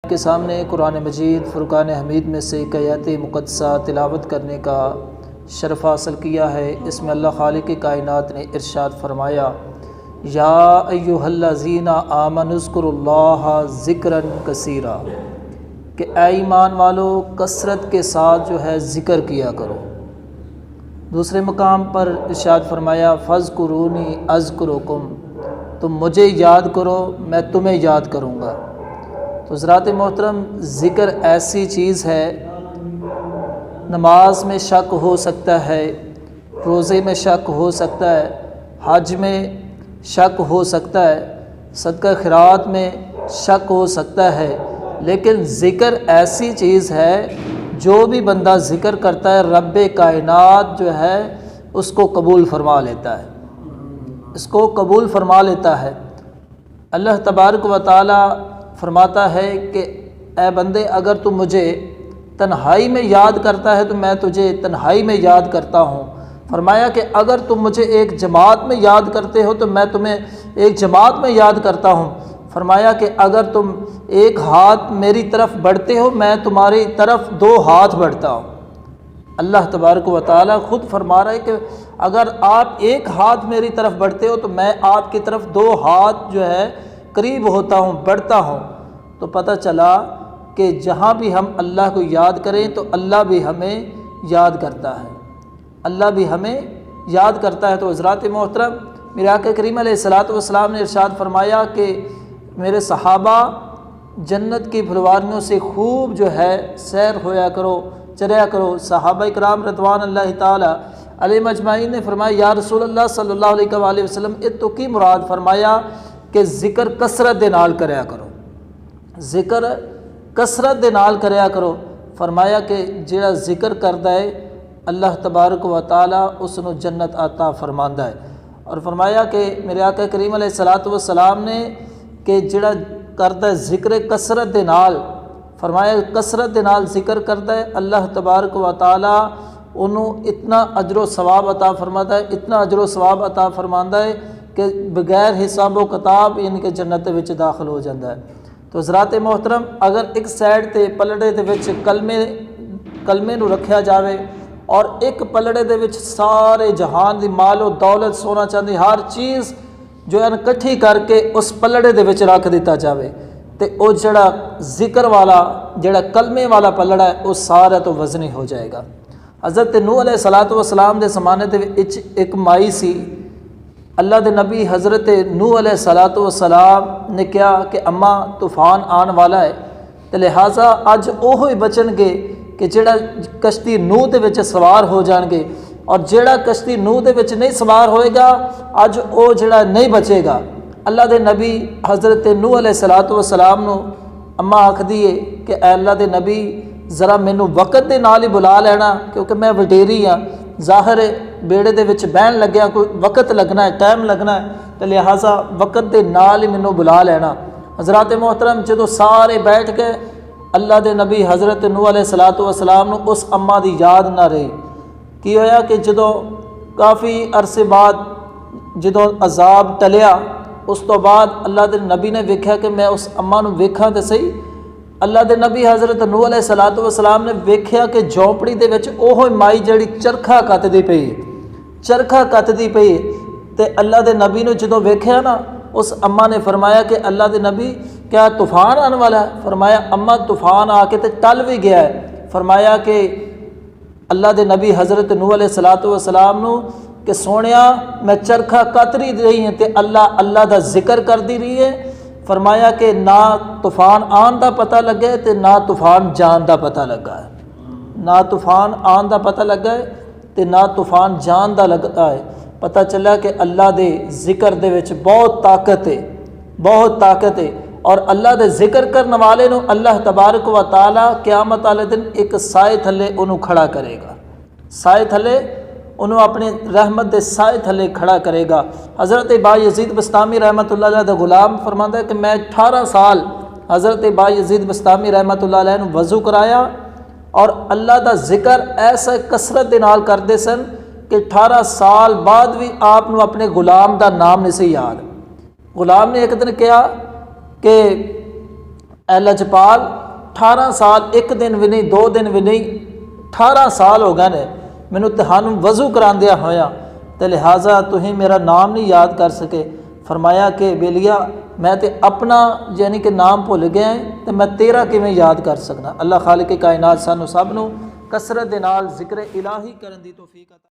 کے سامنے قرآن مجید فرقان حمید میں سے ایک آیت مقدسہ تلاوت کرنے کا شرف حاصل کیا ہے۔ اس میں اللہ خالق کائنات نے ارشاد فرمایا، یا ایھا الذین آمنوا اذکروا اللہ ذکرا کثیرا، کہ اے ایمان والو کثرت کے ساتھ جو ہے ذکر کیا کرو۔ دوسرے مقام پر ارشاد فرمایا، فاذکرونی اذکرکم، تم مجھے یاد کرو میں تمہیں یاد کروں گا۔ تو حضرات محترم، ذکر ایسی چیز ہے، نماز میں شک ہو سکتا ہے، روزے میں شک ہو سکتا ہے، حج میں شک ہو سکتا ہے، صدقہ خیرات میں شک ہو سکتا ہے، لیکن ذکر ایسی چیز ہے جو بھی بندہ ذکر کرتا ہے رب کائنات جو ہے اس کو قبول فرما لیتا ہے، اس کو قبول فرما لیتا ہے۔ اللہ تبارک و تعالی فرماتا ہے کہ اے بندے، اگر تم مجھے تنہائی میں یاد کرتا ہے تو میں تجھے تنہائی میں یاد کرتا ہوں۔ فرمایا کہ اگر تم مجھے ایک جماعت میں یاد کرتے ہو تو میں تمہیں ایک جماعت میں یاد کرتا ہوں۔ فرمایا کہ اگر تم ایک ہاتھ میری طرف بڑھتے ہو میں تمہاری طرف 2 ہاتھ بڑھتا ہوں۔ اللہ تبارک و تعالی خود فرما رہا ہے کہ اگر آپ ایک ہاتھ میری طرف بڑھتے ہو تو میں آپ کی طرف 2 ہاتھ جو ہے قریب ہوتا ہوں، بڑھتا ہوں۔ تو پتہ چلا کہ جہاں بھی ہم اللہ کو یاد کریں تو اللہ بھی ہمیں یاد کرتا ہے، اللہ بھی ہمیں یاد کرتا ہے۔ تو حضرات محترم، میرے آقا کریم علیہ الصلوۃ والسلام نے ارشاد فرمایا کہ میرے صحابہ جنت کی پھلواریوں سے خوب جو ہے سیر ہویا کرو، چریا کرو۔ صحابہ کرام رضوان اللہ تعالی علیہم اجمعین نے فرمایا، یا رسول اللہ صلی اللہ علیہ وآلہ وسلم، اتو کی مراد؟ فرمایا کہ ذکر کثرت دے نال کریا کرو، ذکر کثرت دے نال کریا کرو۔ فرمایا کہ جڑا ذکر کردا ہے اللہ تبارک و تعالی اس نو جنت عطا فرماندا ہے۔ اور فرمایا کہ میرے آقا کریم علیہ الصلوۃ والسلام نے کہ جڑا کردا ہے ذکر کثرت دے نال، فرمایا کثرت دے نال ذکر کردا ہے اللہ تبارک و تعالی انہوں اتنا اجر و ثواب عطا فرماتا ہے، اتنا اجر و ثواب عطا فرماندا ہے کہ بغیر حساب و کتاب ان کے جنت وچ داخل ہو جاتا ہے۔ تو حضرات محترم، اگر ایک سائڈ تے پلڑے دے وچ کلمے نو رکھیا جاوے اور ایک پلڑے دے وچ سارے جہان دی مال و دولت، سونا چاندی، ہر چیز جو ہے اکٹھی کر کے اس پلڑے دے وچ رکھ دیتا جاوے تے او جڑا ذکر والا، جڑا کلمے والا پلڑا ہے وہ سارا تو وزنی ہو جائے گا۔ حضرت نوح علیہ الصلوۃ والسلام دے زمانے دے وچ ایک مائی سی، اللہ دے نبی حضرت نوح علیہ الصلوۃ والسلام نے کہا کہ اماں طوفان آن والا ہے تے لہٰذا اج اوہی بچن گے کہ جڑا کشتی نوح دے وچ سوار ہو جان گے، اور جڑا کشتی نوح دے وچ نہیں سوار ہوئے گا اج او جڑا نہیں بچے گا۔ اللہ دے نبی حضرت نوح علیہ الصلوۃ والسلام نو اماں آکھدی ہے کہ اے اللہ دے نبی ذرا مینوں وقت دے نال ہی بلا لینا، کیونکہ میں وڈیری ہاں، ظاہر ہے بیڑے دے وچ بہن لگیا کوئی وقت لگنا ہے، ٹائم لگنا ہے، تو لہٰذا وقت دے نال ہی مینوں بلا لینا۔ حضرات محترم، جدوں سارے بیٹھ کے اللہ دے نبی حضرت نوح علیہ الصلوۃ والسلام نو اس اماں دی یاد نہ رہی، کی ہویا کہ جدوں کافی عرصے بعد جدوں عذاب ٹلیا اس تو بعد اللہ دے نبی نے ویکھیا کہ میں اس اماں نو ویکھاں تے صحیح۔ اللہ دے نبی حضرت نوح علیہ الصلوۃ والسلام نے ویکھیا کہ جھونپڑی دے وچ اوہ مائی جڑی چرخا کتدی پئی، چرخا کتدی پئی، تے اللہ دے نبی نے جدوں ویکھیا نا اس اماں نے فرمایا کہ اللہ دے نبی کیا طوفان آنے والا ہے؟ فرمایا اماں طوفان آ کے تے ٹل بھی گیا ہے۔ فرمایا کہ اللہ دے نبی حضرت نوح علیہ الصلوۃ والسلام نو کہ سونیا میں چرخا کتری رہی ہیں تے اللہ دا ذکر کر دی رہی ہے۔ فرمایا کہ نہ طوفان آن دا پتہ لگا ہے تے نہ طوفان جان دا پتہ لگا ہے، نہ طوفان آن دا پتہ لگا ہے تے نہ طوفان جان دا لگا ہے۔ پتہ چلا کہ اللہ دے ذکر دے وچ بہت طاقت ہے، بہت طاقت ہے، اور اللہ دے ذکر کرنے والے نو اللہ تبارک و تعالی قیامت والے دن ایک سائے تھلے انہوں کھڑا کرے گا، سائے تھلے انہوں اپنے رحمت دے سائے تھلے کھڑا کرے گا۔ حضرت بایزید بسطامی رحمۃ اللہ علیہ دا غلام فرماندا ہے کہ میں 18 سال حضرت بایزید بسطامی رحمۃ اللہ علیہ نے وضو کرایا اور اللہ دا ذکر ایسا کثرت دے نال کردے سن کہ 18 سال بعد بھی آپ نو اپنے غلام دا نام نہیں سی یاد۔ غلام نے ایک دن کہا کہ اے لجپال 18 ਸਾਲ, ਇੱਕ ਦਿਨ ਵੀ ਨਹੀਂ, 2 ਦਿਨ ਵੀ ਨਹੀਂ, 18 ਸਾਲ ਹੋ ਗਏ ਨੇ ਮੈਨੂੰ ਤੁਹਾਨੂੰ ਵਜ਼ੂ ਕਰਾਉਂਦਿਆਂ ਹੋਇਆ, ਤੇ ਲਿਹਾਜ਼ਾ ਤੁਸੀਂ ਮੇਰਾ ਨਾਮ ਨਹੀਂ ਯਾਦ ਕਰ ਸਕੇ। ਫਰਮਾਇਆ ਕਿ ਬੇਲੀਆ ਮੈਂ ਤੇ ਆਪਣਾ ਯਾਨੀ ਕਿ ਨਾਮ ਭੁੱਲ ਗਿਆ ਤੇ ਮੈਂ ਤੇਰਾ ਕਿਵੇਂ ਯਾਦ ਕਰ ਸਕਦਾ। ਅੱਲਾਹ ਖਾਲਿਕ ਕਾਇਨਾਤ ਸਾਨੂੰ ਸਭ ਨੂੰ ਕਸਰਤ ਦੇ ਨਾਲ ਜ਼ਿਕਰ ਇਲਾਹੀ ਕਰਨ ਦੀ ਤੌਫੀਕ